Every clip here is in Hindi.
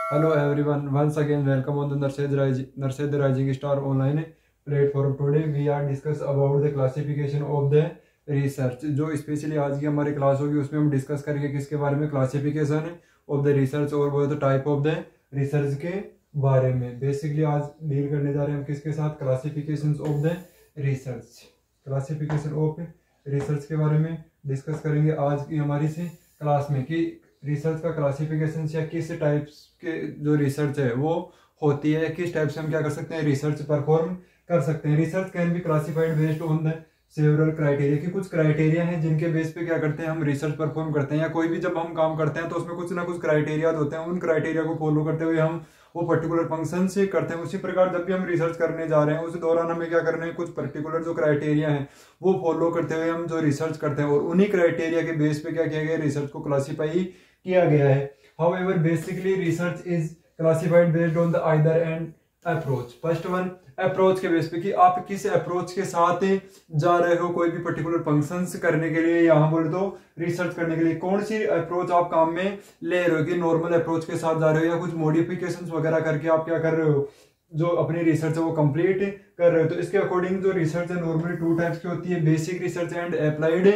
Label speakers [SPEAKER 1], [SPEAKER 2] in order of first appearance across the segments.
[SPEAKER 1] Hello everyone, once again welcome on the Narset the Rising Star online platform. Today we are discuss about the classification of the research. जो स्पेशली आज की हमारी क्लास होगी उसमें हम डिस्कस करेंगे किसके बारे में, क्लासिफिकेशन ऑफ द रिसर्च और वो तो टाइप ऑफ द रिसर्च के बारे में। बेसिकली आज डील करने जा रहे हैं हम किसके साथ, classification of the research. Classification of research के बारे में डिस्कस करेंगे आज की हमारी से क्लास में कि रिसर्च का क्लासिफिकेशन या किस टाइप्स के जो रिसर्च है वो होती है, किस टाइप से हम क्या कर सकते हैं, रिसर्च परफॉर्म कर सकते हैं। Research can be classified based on the several criteria, कि कुछ क्राइटेरिया हैं जिनके बेस पे क्या करते हैं हम रिसर्च परफॉर्म करते हैं, या कोई भी जब हम काम करते हैं तो उसमें कुछ ना कुछ क्राइटेरिया होते हैं, उन क्राइटेरिया को फॉलो करते हुए हम वो पर्टिकुलर फंक्शन से करते हैं। उसी प्रकार जब भी हम रिसर्च करने जा रहे हैं उस दौरान हमें क्या करना है, कुछ पर्टिकुलर जो क्राइटेरिया हैं वो फॉलो करते हुए हम जो रिसर्च करते हैं और उन्हीं क्राइटेरिया के बेस पे क्या किया गया, रिसर्च को क्लासीफाई किया गया है। However basically research is classified based on the either and approach. First one approach के बेस पे कि आप किस अप्रोच के साथ जा रहे हो कोई भी पर्टिकुलर फंक्शंस करने के लिए, यहाँ बोले तो रिसर्च करने के लिए कौन सी अप्रोच आप काम में ले रहे हो, कि नॉर्मल अप्रोच के साथ जा रहे हो या कुछ मॉडिफिकेशंस वगैरह करके आप क्या कर रहे हो, जो अपनी रिसर्च है वो कंप्लीट कर रहे हो। तो इसके अकॉर्डिंग जो रिसर्च है नॉर्मली टू टाइप्स की होती है, basic research and applied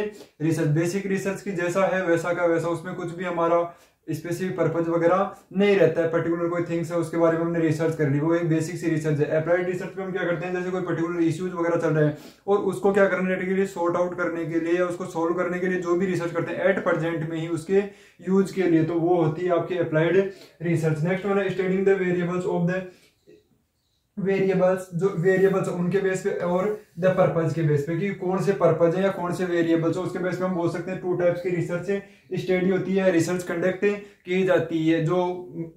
[SPEAKER 1] research. Basic research की जैसा है वैसा का वैसा, उसमें कुछ भी हमारा स्पेसिफिक पर्पज वगैरह नहीं रहता है, पर्टिकुलर कोई थिंग्स है उसके बारे में हमने रिसर्च कर ली, वो एक बेसिक सी रिसर्च है। अप्लाइड रिसर्च में हम क्या करते हैं, जैसे कोई पर्टिकुलर इश्यूज वगैरह चल रहे हैं और उसको क्या करने के लिए, सॉर्ट आउट करने के लिए या उसको सोल्व करने के लिए जो भी रिसर्च करते हैं एट प्रेजेंट में ही उसके यूज के लिए, तो वो होती है आपकी अप्लाइड रिसर्च। नेक्स्ट वन है studying the variables of the variables, जो वेरिएबल्स उनके बेस पे और द पर्पज के बेस पे, कि कौन से पर्पज है या कौन से वेरिएबल्स है उसके बेस पे हम बोल सकते हैं। टू टाइप्स की रिसर्च स्टडी होती है, रिसर्च कंडक्ट की जाती है। जो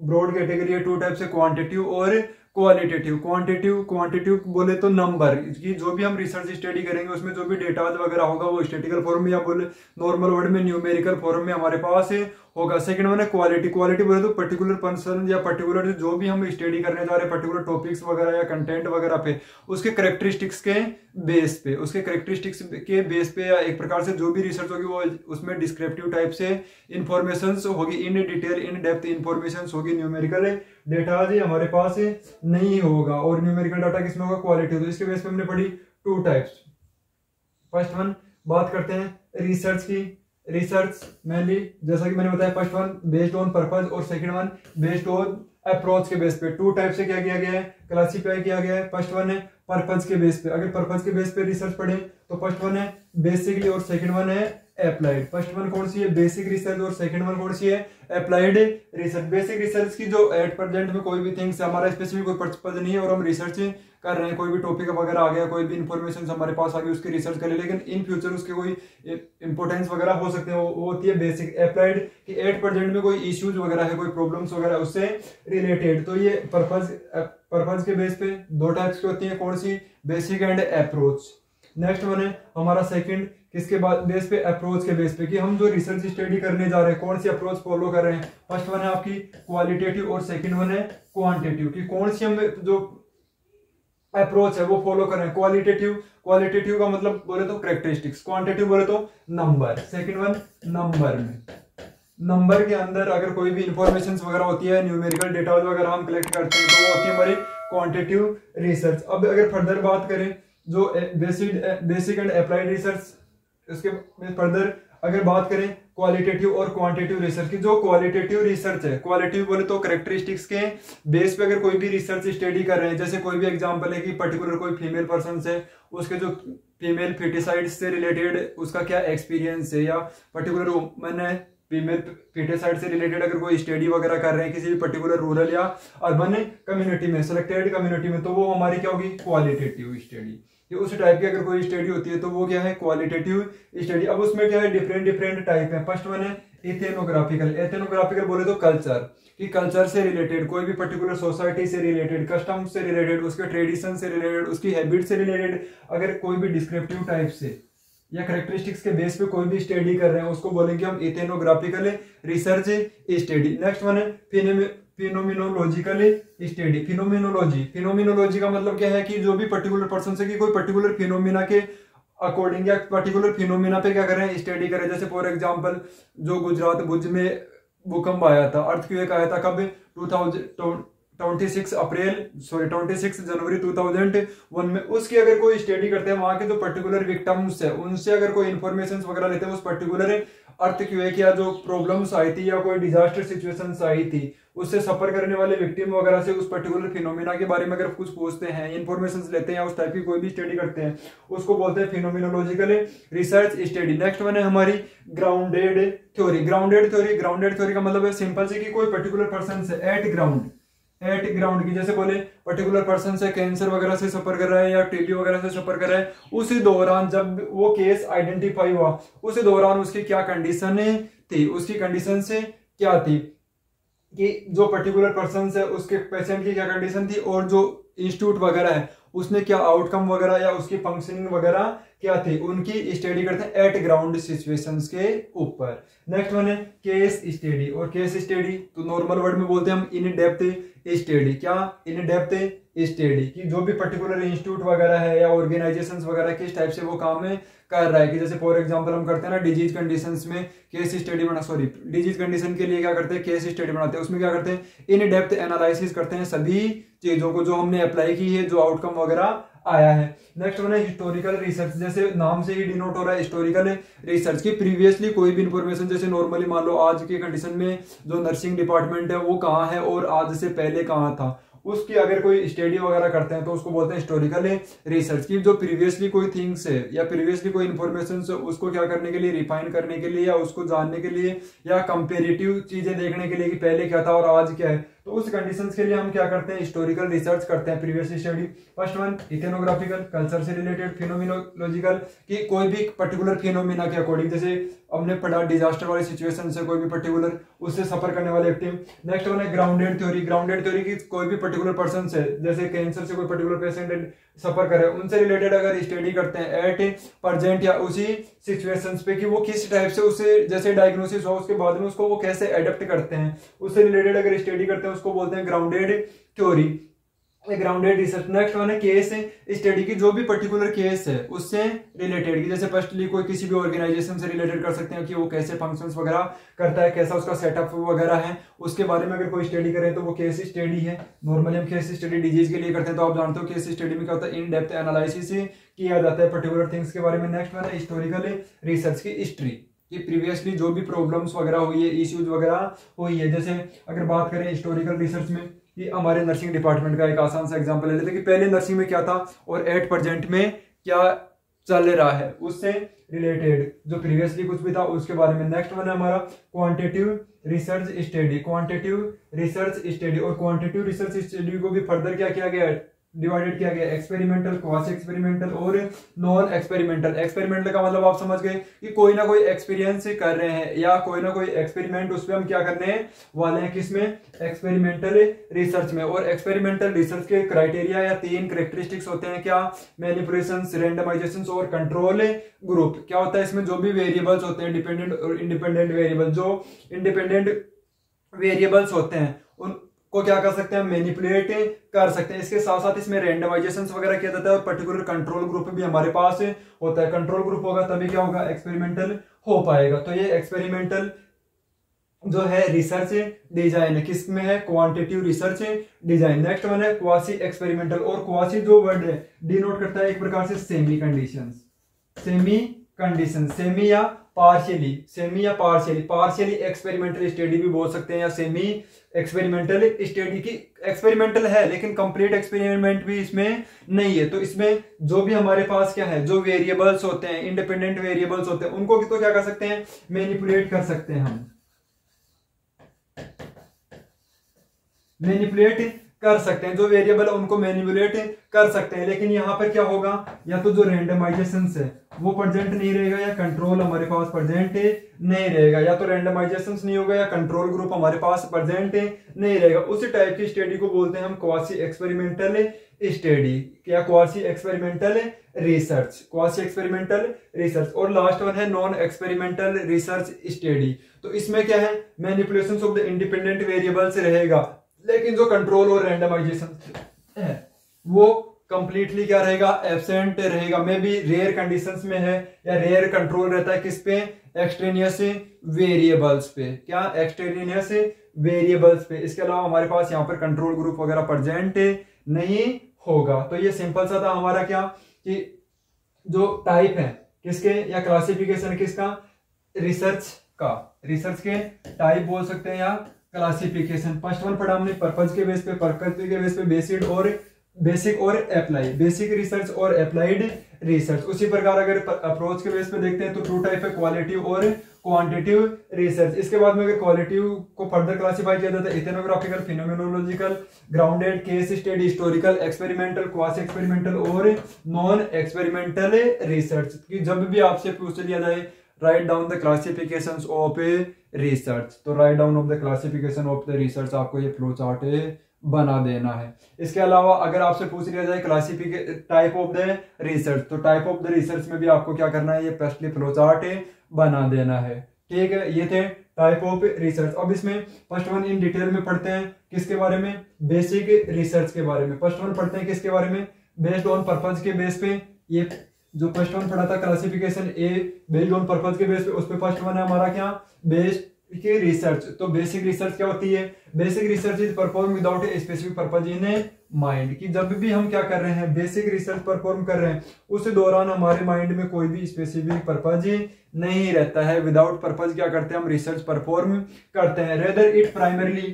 [SPEAKER 1] ब्रॉड कैटेगरी है टू टाइप से, क्वांटिटिव और क्वालिटेटिव। क्वांटिटिव बोले तो नंबर की, जो भी हम रिसर्च स्टडी करेंगे उसमें जो भी डेटा वगैरह होगा वो स्टैटिकल फॉर्म में या बोले नॉर्मल वर्ड में न्यूमेरिकल फॉर्म में हमारे पास होगा। सेकंड वन है क्वालिटी। क्वालिटी बोले तो पर्टिकुलर पर्सन या पर्टिकुलर जो भी हम स्टडी करने जा रहे हैं पर्टिकुलर टॉपिक्स वगैरह या कंटेंट वगैरह पे, उसके करेक्टरिस्टिक्स के बेस पे, उसके करेक्टरिस्टिक्स के बेस पे या एक प्रकार से जो भी रिसर्च होगी वो उसमें डिस्क्रिप्टिव टाइप से इंफॉर्मेशन होगी, in detail in depth information होगी। न्यूमेरिकल डेटा जी हमारे पास नहीं होगा, और न्यूमेरिकल डाटा किसमें होगा, क्वालिटी। तो इसके बेस पे हमने पढ़ी टू टाइप्स। फर्स्ट वन बात करते हैं रिसर्च की। रिसर्च मेनली जैसा कि मैंने बताया, first one based on purpose और second one based on approach के बेस पे। टू टाइप से क्या किया गया है, क्लासिफाई किया गया है। फर्स्ट वन है पर्पज के बेस पे, अगर पर्पज के बेस पे रिसर्च पढ़े तो फर्स्ट वन है बेसिकली और सेकंड वन है अप्लाइड। फर्स्ट वन कौन सी है, बेसिक रिसर्च, और सेकंड वन कौन सी है, अप्लाइड रिसर्च। बेसिक रिसर्च की जो एट प्रेजेंट में कोई भी थिंग्स हमारा स्पेसिफिक कोई पर्पज नहीं है और हम रिसर्च कर रहे हैं, कोई भी टॉपिक वगैरह आ गया, कोई भी इंफॉर्मेशन हमारे पास आ गई उसकी रिसर्च करें, लेकिन इन फ्यूचर उसके कोई इंपोर्टेंस वगैरह हो सकते हैं, वो होती है बेसिक। अप्लाइड कि एट प्रेजेंट में कोई इश्यूज वगैरह है, कोई प्रॉब्लम्स वगैरह उससे रिलेटेड, तो ये पर्पज के बेस पे दो टाइप्स की होती है, कौन सी, basic and approach. Next one है हमारा सेकंड किसके बाद बेस पे, अप्रोच के बेस पे, कि हम जो रिसर्च स्टडी करने जा रहे हैं कौन सी अप्रोच फॉलो कर रहे हैं। फर्स्ट वन है आपकी क्वालिटेटिव और सेकंड वन है क्वांटिटेटिव, कि कौन सी हम जो अप्रोच है वो फॉलो कर रहे हैं। क्वालिटेटिव का मतलब बोले तो कैरेक्टरिस्टिक्स, क्वांटिटेटिव बोले तो नंबर। सेकंड वन नंबर में, नंबर के अंदर अगर कोई भी इंफॉर्मेशन वगैरह होती है, न्यूमेरिकल डेटा वगैरह हम कलेक्ट करते हैं तो वो होती है हमारी क्वांटिटेटिव रिसर्च। अब अगर फर्दर बात करें जो बेसिक एंड अप्लाइड रिसर्च, इसके फर्दर अगर बात करें क्वालिटेटिव और क्वांटिटेटिव रिसर्च की, जो क्वालिटेटिव रिसर्च है, क्वालिटेटिव बोले तो कैरेक्टरिस्टिक्स के बेस पे अगर कोई भी रिसर्च स्टडी कर रहे हैं, जैसे कोई भी एग्जांपल है कि पर्टिकुलर कोई फीमेल पर्सन है उसके जो फीमेल फेटिसाइड्स से रिलेटेड उसका क्या एक्सपीरियंस है, या पर्टिकुलर वुमन है फीमेल फेटिसाइड से रिलेटेड अगर कोई स्टडी वगैरह कर रहे हैं किसी भी पर्टिकुलर रूरल या अर्बन कम्युनिटी में, सिलेक्टेड कम्युनिटी में, तो वो हमारी क्या होगी, क्वालिटेटिव स्टडी। ये उस टाइप की अगर कोई स्टडी होती है तो वो क्या है, क्वालिटेटिव स्टडी। अब उसमें क्या है, डिफरेंट टाइप है। फर्स्ट वन है इथेनोग्राफिकल। इथेनोग्राफिकल बोले तो कल्चर, कि कल्चर से रिलेटेड, कोई भी पर्टिकुलर सोसाइटी से रिलेटेड, कस्टम से रिलेटेड, उसके ट्रेडिशन से रिलेटेड, उसकी हैबिट से रिलेटेड अगर कोई भी डिस्क्रिप्टिव टाइप से या करेक्टरिस्टिक्स के बेस पे कोई भी स्टडी कर रहे हैं उसको बोलेंगे हम इथेनोग्राफिकल रिसर्च स्टडी। नेक्स्ट वन है फिनोमिनोलॉजिकल स्टडी। फिनोमिनोलॉजी का मतलब क्या है, कि जो भी पर्टिकुलर पर्सन से, कि कोई पर्टिकुलर फिनोमिना के अकॉर्डिंग या पर्टिकुलर फिनोमिना पे क्या कर रहे हैं, स्टडी कर रहे हैं। जैसे फॉर एग्जांपल जो गुजरात भुज में भूकंप आया था, अर्थक्वेक आया था कब, 26 जनवरी 2001 में। उसकी अगर कोई स्टडी करते हैं, वहां के जो पर्टिकुलर विक्टिम्स है उनसे अगर कोई इन्फॉर्मेशन वगैरह लेते हैं उस पर्टिकुलर अर्थक्वेक या जो प्रॉब्लम्स आई थी या कोई डिजास्टर सिचुएशंस आई थी उससे सफर करने वाले विक्टिम वगैरह से उस पर्टिकुलर फिनोमिना के बारे में अगर कुछ पूछते हैं, इन्फॉर्मेशन लेते हैं या उस टाइप की कोई भी स्टडी करते हैं, उसको बोलते हैं phenomenological research study. Next one है हमारी ग्राउंडेड थ्योरी। ग्राउंडेड थ्योरी का मतलब है सिंपल से कि कोई पर्टिकुलर पर्सन से एट ग्राउंड की, जैसे बोले पर्टिकुलर पर्सन से कैंसर वगैरह से सफर कर रहा है या टीबी वगैरह से सफर कर रहा है, उसी दौरान जब वो केस आइडेंटिफाई हुआ उसी दौरान उसकी क्या कंडीशन थी, उसकी कंडीशन से क्या थी कि जो पर्टिकुलर पर्सन है उसके पेशेंट की क्या कंडीशन थी और जो इंस्टीट्यूट वगैरह है उसने क्या आउटकम वगैरह या उसकी फंक्शनिंग वगैरह क्या थी, उनकी स्टडी करते हैं एट ग्राउंड सिचुएशंस के ऊपर। नेक्स्ट वन है केस स्टडी। और केस स्टडी तो नॉर्मल वर्ड में बोलते हैं हम इन डेप्थ स्टडी। क्या इन डेप्थ स्टडी कि जो भी पर्टिकुलर इंस्टीट्यूट वगैरह है या ऑर्गेनाइजेशंस वगैरह किस टाइप से वो काम कर रहा है, कि जैसे फॉर एग्जांपल हम करते हैं ना डिजीज कंडीशंस में केस स्टडी डिजीज कंडीशन के लिए क्या करते हैं, केस स्टडी बनाते हैं। उसमें क्या करते हैं, इन डेप्थ एनालिसिस करते हैं सभी चीजों को जो हमने अप्लाई की है, जो आउटकम वगैरह आया है। नेक्स्ट वन है हिस्टोरिकल रिसर्च। जैसे नाम से ही डिनोट हो रहा है हिस्टोरिकल रिसर्च की प्रीवियसली कोई भी इंफॉर्मेशन, जैसे नॉर्मली मान लो आज की कंडीशन में जो नर्सिंग डिपार्टमेंट है वो कहाँ है और आज से पहले कहाँ था, उसकी अगर कोई स्टडी वगैरह करते हैं तो उसको बोलते हैं हिस्टोरिकल रिसर्च की। जो प्रीवियसली कोई थिंग्स है या प्रीवियसली कोई इन्फॉर्मेशन उसको क्या करने के लिए, रिफाइन करने के लिए या उसको जानने के लिए या कंपेरेटिव चीजें देखने के लिए कि पहले क्या था और आज क्या है, तो उस कंडीशंस के लिए हम क्या करते हैं, हिस्टोरिकल रिसर्च करते हैं, previous study. First one ethnographical, culture से रिलेटेड। फिनोमिनोलॉजिकल कि कोई भी पर्टिकुलर फिनोमिना के अकॉर्डिंग, जैसे हमने पढ़ा डिजास्टर वाली सिचुएशन से कोई भी पर्टिकुलर उससे सफर करने वाले एक्टिव। नेक्स्ट वन है ग्राउंडेड थ्योरी। ग्राउंडेड थ्योरी की कोई भी पर्टिकुलर पर्सन से, जैसे कैंसर से कोई पर्टिकुलर पेशेंट सफर करे, उनसे रिलेटेड अगर स्टडी करते हैं एट प्रेजेंट या उसी सिचुएशंस पे कि वो किस टाइप से उसे जैसे डायग्नोसिस हो उसके बाद में उसको वो कैसे एडेप्ट करते हैं, उससे रिलेटेड अगर स्टडी करते हैं उसको बोलते हैं grounded theory, grounded research. Next one है केस स्टडी की जो भी पर्टिकुलर केस है उससे रिलेटेड, की जैसे फर्स्टली कोई किसी भी ऑर्गेनाइजेशन से रिलेटेड कर सकते हैं कि वो कैसे फंक्शंस वगैरह करता है, कैसा उसका सेटअप वगैरह है, उसके बारे में अगर कोई स्टडी करें तो वो केस स्टडी है। नॉर्मली हम केस स्टडी डिजीज के लिए करते हैं, तो आप जानते हो केस स्टडी में क्या होता है, इन डेप्थ एनालिसिस किया जाता है पर्टिकुलर थिंग्स के बारे में। नेक्स्ट वन है हिस्टोरिकल रिसर्च की हिस्ट्री, कि प्रीवियसली जो भी प्रॉब्लम्स वगैरह हुई है, इश्यूज वगैरह हुई है। जैसे अगर बात करें हिस्टोरिकल रिसर्च में, कि हमारे नर्सिंग डिपार्टमेंट का एक आसान सा एग्जांपल ले लेते हैं कि पहले नर्सिंग में क्या था और एट प्रेजेंट में क्या चल रहा है, उससे रिलेटेड जो प्रीवियसली कुछ भी था उसके बारे में। नेक्स्ट वन है हमारा quantitative research study. Quantitative research study और क्वांटिटेटिव रिसर्च स्टडी को भी फर्दर क्या किया गया है, डिवाइडेड किया गया, एक्सपेरिमेंटल, क्वासी एक्सपेरिमेंटल और नॉन एक्सपेरिमेंटल। एक्सपेरिमेंटल का मतलब आप समझ गए कि कोई ना कोई एक्सपीरियंस कर रहे हैं या कोई ना कोई एक्सपेरिमेंट उस पर हम क्या करने वाले हैं, किसमें, एक्सपेरिमेंटल रिसर्च में। और एक्सपेरिमेंटल रिसर्च के क्राइटेरिया या 3 कैरेक्टरिस्टिक्स होते हैं, क्या, मैनिपुलेशंस, रैंडमाइजेशंस और कंट्रोल ग्रुप। क्या होता है इसमें, जो भी वेरिएबल्स होते हैं डिपेंडेंट और इंडिपेंडेंट वेरिएबल, जो इंडिपेंडेंट वेरिएबल्स होते हैं उन को क्या कर सकते हैं, मैनिपुलेट कर सकते हैं। इसके साथ साथ इसमें रैंडमाइजेशंस वगैरह किया जाता है और पर्टिकुलर कंट्रोल ग्रुप भी हमारे पास होता है। कंट्रोल ग्रुप होगा तभी क्या होगा, एक्सपेरिमेंटल हो पाएगा। तो ये एक्सपेरिमेंटल जो है रिसर्च डिजाइन किस में है, quantitative research design. Next one है क्वासी एक्सपेरिमेंटल। और क्वासी जो वर्ड है डिनोट करता है एक प्रकार से सेमी कंडीशंस, सेमी या पार्शियली, पार्शियली एक्सपेरिमेंटल स्टडी भी बोल सकते हैं या सेमी एक्सपेरिमेंटल स्टडी। की एक्सपेरिमेंटल है लेकिन कंप्लीट एक्सपेरिमेंट भी इसमें नहीं है। तो इसमें जो भी हमारे पास क्या है, जो वेरिएबल्स होते हैं, इंडिपेंडेंट वेरिएबल्स होते हैं, उनको भी तो क्या कर सकते हैं, मैनिपुलेट कर सकते हैं, हम मैनिपुलेट कर सकते हैं, जो वेरिएबल है उनको मैनिपुलेट कर सकते हैं। लेकिन यहाँ पर क्या होगा, या तो जो रैंडमाइजेशन है वो प्रेजेंट नहीं रहेगा या कंट्रोल हमारे पास प्रेजेंट नहीं रहेगा, या तो रैंडमाइजेशन नहीं होगा या कंट्रोल ग्रुप हमारे पास प्रेजेंट नहीं रहेगा। उसी टाइप की स्टडी को बोलते हैं हम क्वासी एक्सपेरिमेंटल स्टडी या quasi experimental research, quasi experimental research. और लास्ट वन है नॉन एक्सपेरिमेंटल रिसर्च स्टडी। तो इसमें क्या है, manipulation of the independent variables रहेगा, लेकिन जो कंट्रोल और रैंडमाइजेशन है वो कंप्लीटली क्या रहेगा, एब्सेंट रहेगा। मे बी रेयर कंडीशंस में है या रेयर कंट्रोल रहता है किस पे, एक्सट्रेनियस वेरिएबल्स पे। क्या, एक्सट्रेनियस वेरिएबल्स पे। इसके अलावा हमारे पास यहाँ पर कंट्रोल ग्रुप वगैरह प्रेजेंट नहीं होगा। तो ये सिंपल सा था हमारा क्या, कि जो टाइप है किसके या क्लासिफिकेशन किसका, रिसर्च का। रिसर्च के टाइप बोल सकते हैं या क्लासिफिकेशन। फर्स्ट वन पढ़ा हमने पर्पज के बेस पे, पर्पज के बेस पे बेसिक और अप्लाई, बेसिक रिसर्च और अप्लाइड रिसर्च। उसी प्रकार अगर अप्रोच के बेस पे देखते हैं तो टू टाइप है, क्वालिटिव और क्वांटिटिव रिसर्च। इसके बाद में अगर क्वालिटिव को फर्दर क्लासिफाई किया जाता है ethnographical, phenomenological, grounded, case study, historical, experimental, quasi experimental और नॉन एक्सपेरिमेंटल रिसर्च। कि जब भी आपसे पूछ लिया जाए write down the classifications of research, तो write down of the classification of the research आपको ये फ्लो चार्ट बना देना है। इसके अलावा अगर आपसे पूछ लिया जाए classification type of the research, तो टाइप ऑफ द रिसर्च में भी आपको क्या करना है, ये फर्स्टली फ्लो चार्ट बना देना है। ठीक है, ये थे टाइप ऑफ रिसर्च। अब इसमें फर्स्ट वन इन डिटेल में पढ़ते हैं, किसके बारे में, बेसिक रिसर्च के बारे में। फर्स्ट वन पढ़ते हैं किसके बारे में, बेस्ड ऑन पर्पज के बेस पे। ये जो फर्स्ट वन पढ़ा था classification A based on purpose के बेस पे, उस पे फर्स्ट वन है हमारा क्या, बेस्ड की रिसर्च। तो बेसिक रिसर्च क्या होती है, basic research is perform without a specific purpose in a mind. कि जब भी हम क्या कर रहे हैं, बेसिक रिसर्च परफॉर्म कर रहे हैं, उस दौरान हमारे माइंड में कोई भी स्पेसिफिक पर्पज नहीं रहता है। विदाउट पर्पज क्या करते हैं हम, रिसर्च परफॉर्म करते हैं। Rather it primarily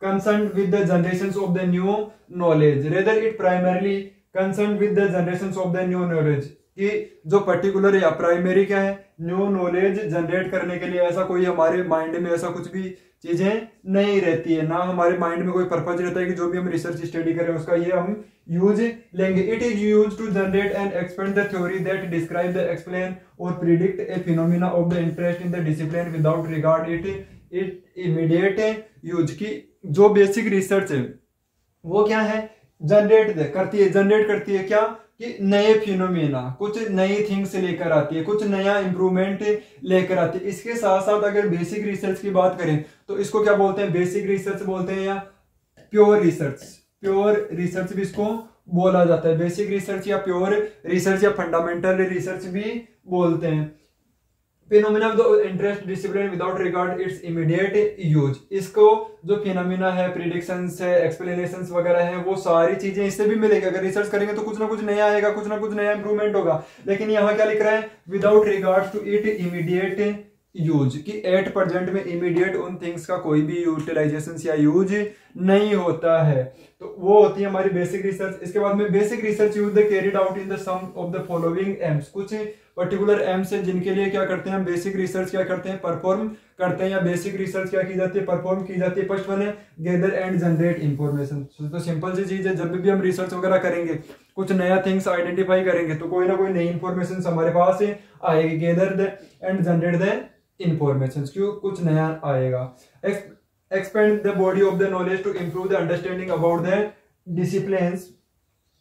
[SPEAKER 1] concern with the generation of the new knowledge, rather it primarily concern with the generation of the new knowledge. कि जो पर्टिकुलर या प्राइमरी क्या है, न्यू नॉलेज जनरेट करने के लिए ऐसा कोई हमारे माइंड में ऐसा कुछ भी चीजें नहीं रहती है, ना हमारे माइंड में कोई पर्पज रहता है कि जो भी हम रिसर्च स्टडी करें उसका ये हम यूज लेंगे। It is use to generate and expand the theory that describe the explain और predict a phenomena of the interest in the discipline without regard it immediate use. की जो बेसिक रिसर्च है वो क्या है, जनरेट करती है क्या, कि नए फिनोमेना, कुछ नई थिंग्स लेकर आती है, कुछ नया इंप्रूवमेंट लेकर आती है। इसके साथ साथ अगर बेसिक रिसर्च की बात करें तो इसको क्या बोलते हैं, बेसिक रिसर्च बोलते हैं या प्योर रिसर्च। प्योर रिसर्च भी इसको बोला जाता है, बेसिक रिसर्च या प्योर रिसर्च या फंडामेंटल रिसर्च भी बोलते हैं। Phenomena of the interest discipline without regard it's immediate use. इसको जो फिनोमिना है, प्रिडिक्शंस है, एक्सप्लेनेशंस वगैरह है, वो सारी चीजें इससे भी मिलेगी। अगर रिसर्च करेंगे तो कुछ ना कुछ नया आएगा, कुछ ना कुछ नया इंप्रूवमेंट होगा। लेकिन यहाँ क्या लिख रहा है, without regard to it immediate use. कि एट प्रेजेंट में इमीडिएट उन थिंग्स का कोई भी यूटिलाइजेशन या यूज नहीं होता है। तो वो होती है हमारी बेसिक रिसर्च। इसके बाद में basic research use the carried out in the some of the following aims. कुछ पर्टिकुलर एम्स है जिनके लिए क्या करते हैं हम, बेसिक रिसर्च क्या करते हैं, परफॉर्म करते हैं। या बेसिक रिसर्च क्या की जाती है, परफॉर्म की जाती है। फर्स्ट वन है गैदर एंड जनरेट इंफॉर्मेशन। तो सिंपल सी चीज है, जब भी हम रिसर्च वगैरह करेंगे, कुछ नया थिंग्स आइडेंटिफाई करेंगे तो कोई ना कोई नई इंफॉर्मेशन हमारे पास आएगी। Gather the and generate the information, क्यों, कुछ नया आएगा। Expand the body of the knowledge to improve the understanding about the disciplines.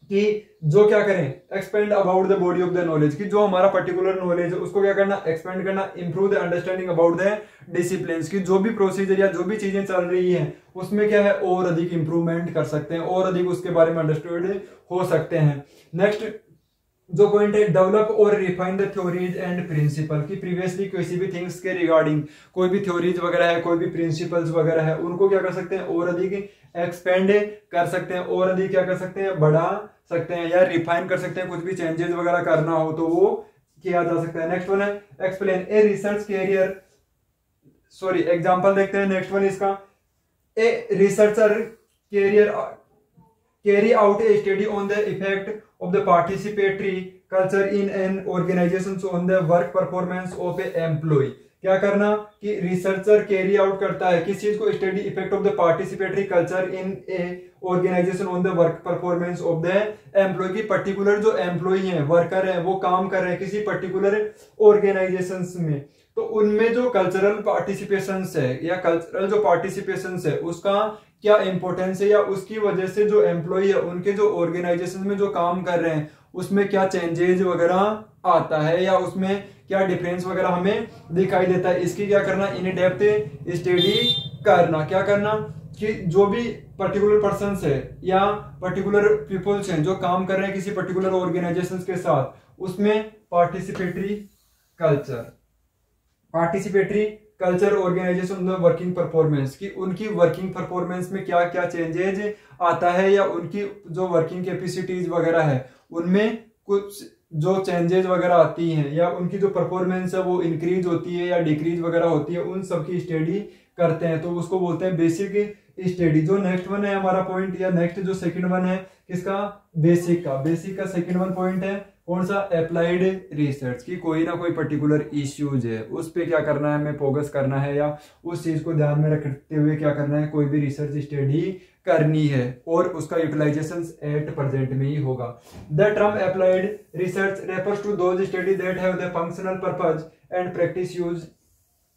[SPEAKER 1] कि जो क्या करें, expand about the body of the knowledge. कि जो हमारा पर्टिकुलर नॉलेज है उसको क्या करना, एक्सपेंड करना। Improve the understanding about the disciplines. की जो भी प्रोसीजर या जो भी चीजें चल रही है उसमें क्या है, और अधिक इंप्रूवमेंट कर सकते हैं, और अधिक उसके बारे में अंडरस्टूड हो सकते हैं। नेक्स्ट जो पॉइंट है, डेवलप और refine the theories and principle. की प्रीवियसली किसी भी थिंग्स के रिगार्डिंग कोई भी थ्योरीज वगैरह है, कोई भी प्रिंसिपल्स वगैरह है, उनको क्या कर सकते हैं, और अधिक एक्सपेंड कर सकते हैं, और अधिक क्या कर सकते हैं, बढ़ा सकते हैं या रिफाइन कर सकते हैं। कुछ भी चेंजेस वगैरह करना हो तो वो किया जा सकता है। नेक्स्ट वन है explain a research career, sorry example देखते हैं। नेक्स्ट वन इसका, a researcher career carry out a study on the effect of the participatory culture in an organization on the work performance of a employee। क्या करना, कि रिसर्चर कैरी आउट करता है किस चीज को, study effect of the participatory culture in a organization on the work performance of the employee. की पर्टिकुलर जो एम्प्लॉय है, वर्कर है, वो काम कर रहे हैं किसी पर्टिकुलर ऑर्गेनाइजेशन में, तो उनमें जो कल्चरल पार्टिसिपेशन है या कल्चरल जो पार्टिसिपेशन है उसका क्या इंपॉर्टेंस है, या उसकी वजह से जो एम्प्लॉय है उनके जो ऑर्गेनाइजेशन में जो काम कर रहे हैं उसमें क्या चेंजेज वगैरह आता है, या उसमें क्या डिफरेंस वगैरह हमें दिखाई देता है। इसकी क्या करना, इन डेप्थ स्टडी करना। क्या करना, कि जो भी पर्टिकुलर पर्सन्स है या पर्टिकुलर पीपल्स हैं जो काम कर रहे हैं किसी पर्टिकुलर ऑर्गेनाइजेशंस के साथ, उसमें participatory culture organization working performance की उनकी वर्किंग परफॉर्मेंस में क्या क्या चेंजेज आता है या उनकी जो वर्किंग कैपेसिटीज वगैरह है उनमें कुछ जो चेंजेस वगैरह आती हैं या उनकी जो परफॉर्मेंस है वो इंक्रीज होती है या डिक्रीज वगैरह होती है, उन सब की स्टडी करते हैं, तो उसको बोलते हैं बेसिक स्टडी। जो नेक्स्ट वन है हमारा पॉइंट या नेक्स्ट जो सेकंड वन है किसका, बेसिक का सेकंड वन पॉइंट है कौन सा, अप्लाइड रिसर्च की कोई ना कोई पर्टिकुलर इश्यूज है उस पे क्या करना है, हमें फोकस करना है या उस चीज को ध्यान में रखते हुए क्या करना है, कोई भी रिसर्च स्टडी करनी है और उसका यूटिलाइजेशन एट प्रेजेंट में ही होगा। The term applied research refers to those study that have the functional purpose and practice use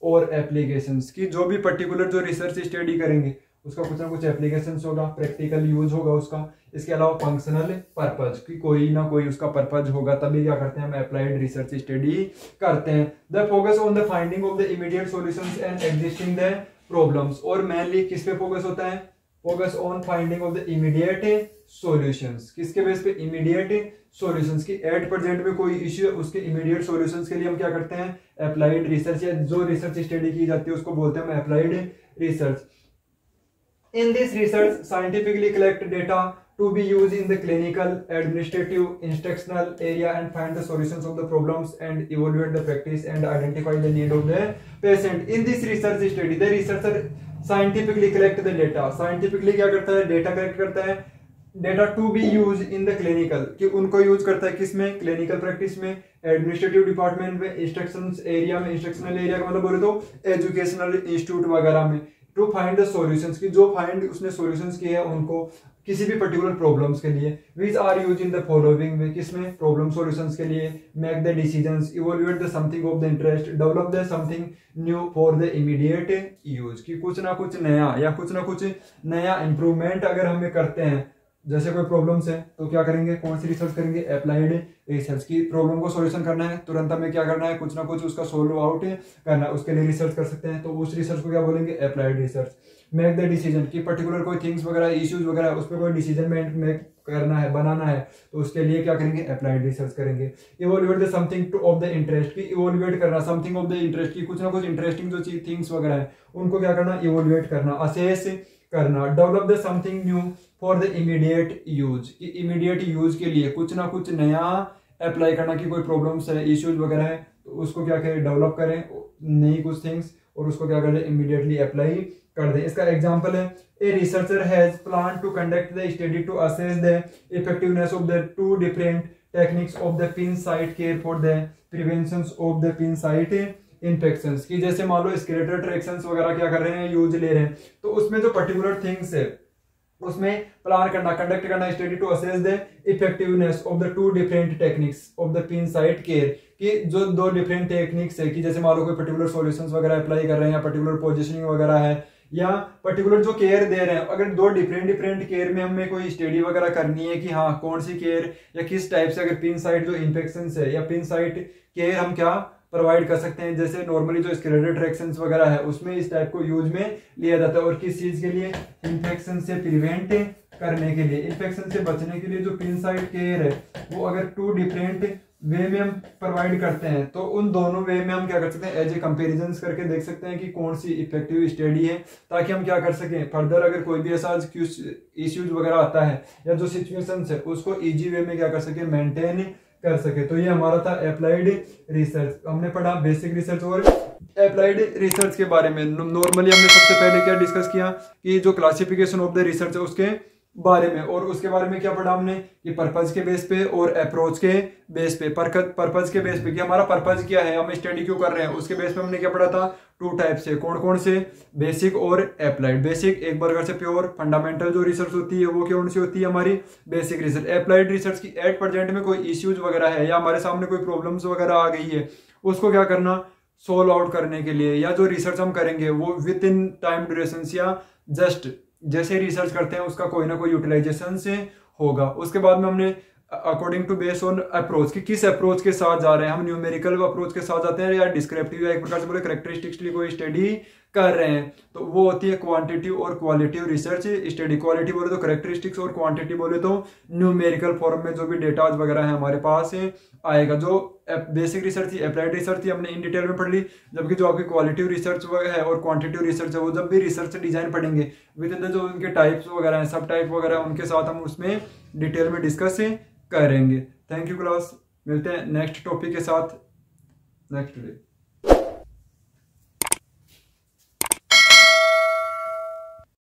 [SPEAKER 1] और एप्लीकेशंस की जो भी पर्टिकुलर जो रिसर्च स्टडी करेंगे उसका कुछ ना कुछ एप्लीकेशंस होगा, प्रैक्टिकल यूज होगा उसका, इसके अलावा फंक्शनल पर्पज की कोई ना कोई उसका पर्पज होगा, तभी क्या करते हैं हम अप्लाइड रिसर्च स्टडी करते हैं। The focus on the finding of the immediate solutions and existing the problems, और मेनली किस पे फोकस होता है, focus on finding of the immediate solutions, किसके बेस पे, इमीडिएट सॉल्यूशंस की एट प्रेजेंट में कोई इश्यू है उसके इमीडिएट सॉल्यूशंस के लिए हम क्या करते हैं, अप्लाइड रिसर्च, या जो रिसर्च स्टडी की जाती है उसको बोलते हैं applied research. In this research, scientifically collect data to be used in the clinical, administrative, instructional area and find the solutions of the problems and evaluate the practice and identify the need of the patient. In this research study, the researcher scientifically collect the data. Scientifically क्या करता है, data collect करता है, data to be used in the clinical कि उनको यूज करता है किसमें, क्लिनिकल प्रैक्टिस में, एडमिनिस्ट्रेटिव डिपार्टमेंट में, इंस्ट्रक्शंस एरिया में, इंस्ट्रक्शनल एरिया का मतलब बोले तो एजुकेशनल इंस्टीट्यूट वगैरह में, टू फाइंड द सॉल्यूशंस की जो फाइंड उसने सॉल्यूशंस किए हैं उनको किसी भी पर्टिकुलर प्रॉब्लम्स के लिए, which are use in the following में, किसमें, प्रॉब्लम सॉल्यूशंस के लिए, make the decisions, evaluate the something of the interest, develop the something new for the immediate use की कुछ ना कुछ नया या कुछ ना कुछ नया इंप्रूवमेंट अगर हमें करते हैं, जैसे कोई प्रॉब्लम्स है तो क्या करेंगे, कौन सी रिसर्च करेंगे, अप्लाइड रिसर्च की, प्रॉब्लम को सॉल्यूशन करना है तुरंत हमें क्या करना है, कुछ ना कुछ उसका सोल्व आउट करना है, उसके लिए रिसर्च कर सकते हैं, तो उस रिसर्च को क्या बोलेंगे, applied research. Make the decision की पर्टिकुलर कोई थिंग्स वगैरह इश्यूज वगैरह उस पर कोई डिसीजन मेक करना है, बनाना है, तो उसके लिए क्या करेंगे, अप्लाइड रिसर्च करेंगे। Evaluate the something of the interest की, इवोल्यूएट करना समथिंग ऑफ द इंटरेस्ट की, कुछ ना कुछ इंटरेस्टिंग जो चीज थिंग्स वगैरह है उनको क्या करना, इवोल्यूएट करना, असेस करना। Develop the something new for the immediate use की, इमीडिएट यूज के लिए कुछ ना कुछ नया अप्लाई करना की कोई प्रॉब्लम्स है, इश्यूज वगैरह है तो उसको क्या करें, डेवलप करें नई कुछ थिंग्स और उसको क्या करें, इमीडिएटली अप्लाई कर दें। इसका एग्जांपल है, a researcher has plan to conduct the study to assess the effectiveness of the two different techniques of the pin site care for the prevention of the pin site infections की, जैसे मान लो स्केलेटल ट्रैक्शंस वगैरह क्या कर रहे हैं, यूज ले रहे हैं, तो उसमें जो पर्टिकुलर थिंग्स है उसमें प्लान करना, कंडक्ट करना study to assess the effectiveness of the two different techniques of the pin site care कि जो दो डिफरेंट टेक्निक्स है कि जैसे मान लो कोई पर्टिकुलर सॉल्यूशंस वगैरह अप्लाई कर रहे हैं या पर्टिकुलर पोजीशनिंग वगैरह है या पर्टिकुलर जो केयर दे रहे हैं, अगर दो डिफरेंट केयर में हमें कोई स्टडी वगैरह करनी है कि हाँ कौन सी केयर या किस टाइप से, अगर पिन साइट जो इन्फेक्शन है या पिन साइट केयर हम क्या प्रोवाइड कर सकते हैं, जैसे नॉर्मली जो स्केलेटल ट्रैक्शंस वगैरह है उसमें इस टाइप को यूज में लिया जाता है, और किस चीज के लिए, इन्फेक्शन से प्रिवेंट करने के लिए, इन्फेक्शन से बचने के लिए जो पिन साइट केयर है वो अगर टू डिफरेंट वे में हम प्रोवाइड करते हैं तो उन दोनों वे में हम क्या कर सकते हैं, एज ए कंपेरिजन करके देख सकते हैं कि कौन सी इफेक्टिव स्टडी है, ताकि हम क्या कर सकें फर्दर अगर कोई भी ऐसा इश्यूज वगैरह आता है या जो सिचुएशन है उसको इजी वे में क्या कर सके, मेंटेन कर सके। तो ये हमारा था अप्लाइड रिसर्च, हमने पढ़ा बेसिक रिसर्च और अप्लाइड रिसर्च के बारे में। नॉर्मली हमने सबसे पहले क्या डिस्कस किया कि जो क्लासिफिकेशन ऑफ द रिसर्च है उसके बारे में, और उसके बारे में क्या पढ़ा हमने कि पर्पज के बेस पे और अप्रोच के बेस पे। पर्पज के बेस पे कि हमारा पर्पज क्या है, हम स्टडी क्यों कर रहे हैं, उसके बेस पे हमने क्या पढ़ा था, टू टाइप से, कौन कौन से, बेसिक और अप्लाइड। बेसिक एक प्रकार से प्योर फंडामेंटल जो रिसर्च होती है वो कौन सी होती है, हमारी बेसिक रिसर्च। अप्लाइड रिसर्च की एट प्रेजेंट में कोई इश्यूज वगैरह है या हमारे सामने कोई प्रॉब्लम्स वगैरह आ गई है, उसको क्या करना, सोल्व आउट करने के लिए, या जो रिसर्च हम करेंगे वो विद इन टाइम ड्यूरेशन या जस्ट जैसे रिसर्च करते हैं उसका कोई ना कोई यूटिलाइजेशन से होगा। उसके बाद में हमने according to base on approach कि किस अप्रोच के साथ जा रहे हैं, हम न्यूमेरिकल अप्रोच के साथ जाते हैं या डिस्क्रिप्टिव या एक प्रकार से बोले कैरेक्टरिस्टिक्सली कोई स्टडी कर रहे हैं। तो वो होती है क्वांटिटिव और क्वालिटिव रिसर्च स्टडी। क्वालिटी बोले तो करेक्टरिस्टिक्स और क्वांटिटी बोले तो न्यूमेरिकल फॉर्म में जो भी डेटाज वगैरह है हमारे पास आएगा। जो बेसिक रिसर्च थी, अप्लाइड रिसर्च थी, हमने इन डिटेल में पढ़ ली। जबकि जो आपकी क्वालिटिव रिसर्च है और क्वांटिटिव रिसर्च है वो जब भी रिसर्च डिजाइन पढ़ेंगे विद इन द जो उनके टाइप्स वगैरह हैं, सब टाइप वगैरह, उनके साथ हम उसमें डिटेल में डिस्कस करेंगे। थैंक यू क्लास, मिलते हैं नेक्स्ट टॉपिक के साथ नेक्स्ट डे।